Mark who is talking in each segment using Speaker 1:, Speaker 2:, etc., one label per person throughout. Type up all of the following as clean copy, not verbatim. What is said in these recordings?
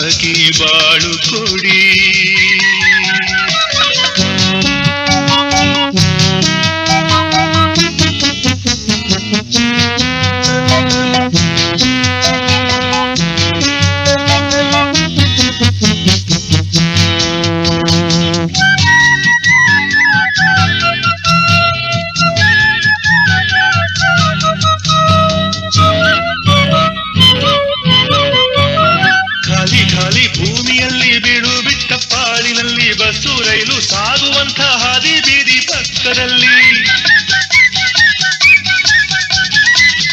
Speaker 1: ಹಾಕಿ ಬಾಳು ಕೊಡಿ. ಭೂಮಿಯಲ್ಲಿ ಬೀಡು ಬಿಟ್ಟ ಪಾಳಿನಲ್ಲಿ ಬಸ್ಸು ರೈಲು ಸಾಗುವಂಥ ಹಾದಿ ಬೀದಿ ಪಕ್ಕದಲ್ಲಿ.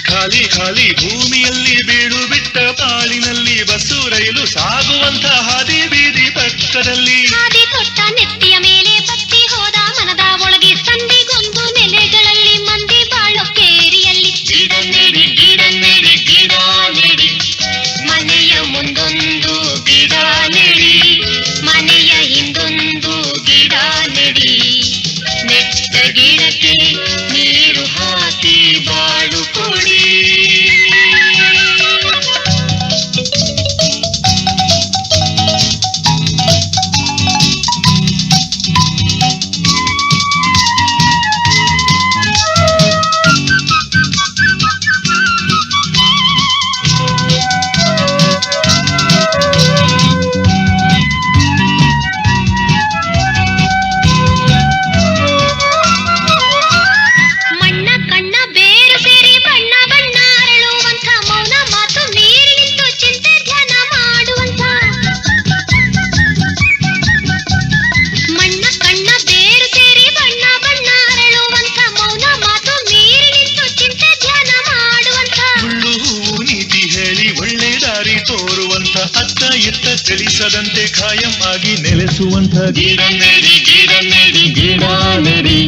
Speaker 1: ಖಾಲಿ ಖಾಲಿ ಭೂಮಿಯಲ್ಲಿ ಬೀಡು ಬಿಟ್ಟ ಪಾಳಿನಲ್ಲಿ ಬಸ್ಸು ರೈಲು ಸಾಗುವಂಥ ಹಾದಿ ಬೀದಿ ಪಕ್ಕದಲ್ಲಿ.
Speaker 2: ಹಾದಿ ತೊಟ್ಟ ನೆತ್ತಿಯ ಮೇಲೆ ಬತ್ತಿ ಹೋದ ಮನದ ಒಳಗೆ ಸಂದಿಗೊಂದು ನೆಲೆಗಳಲ್ಲಿ ಮಂದಿ ಬಾಳೋ ಕೇರಿಯಲ್ಲಿ. ಗಿಡ ನೆಡಿ ಗಿಡ ನೆಡಿ ಗಿಡ ನೆಡಿ ಮನೆಯ ಮುಂದೊಂದು ಗಿಡ ನೆಡಿ ಮನೆಯ ಹಿಂದೊಂದು ಗಿಡ ನೆಡಿ. ನೆಟ್ಟ ಗಿಡಕ್ಕೆ ನೀರು ಹಾಕಿ ಬಾಳು ಕೊಡಿ.
Speaker 1: ತೋರುವಂಥ ಅತ್ತ ಎತ್ತ ಚಲಿಸದಂತೆ ಖಾಯಂ ಆಗಿ ನೆಲೆಸುವಂಥ. ಗಿಡ ನೆಡಿ ಗಿಡ ನೆಡಿ ಗಿಡ ನೆಡಿ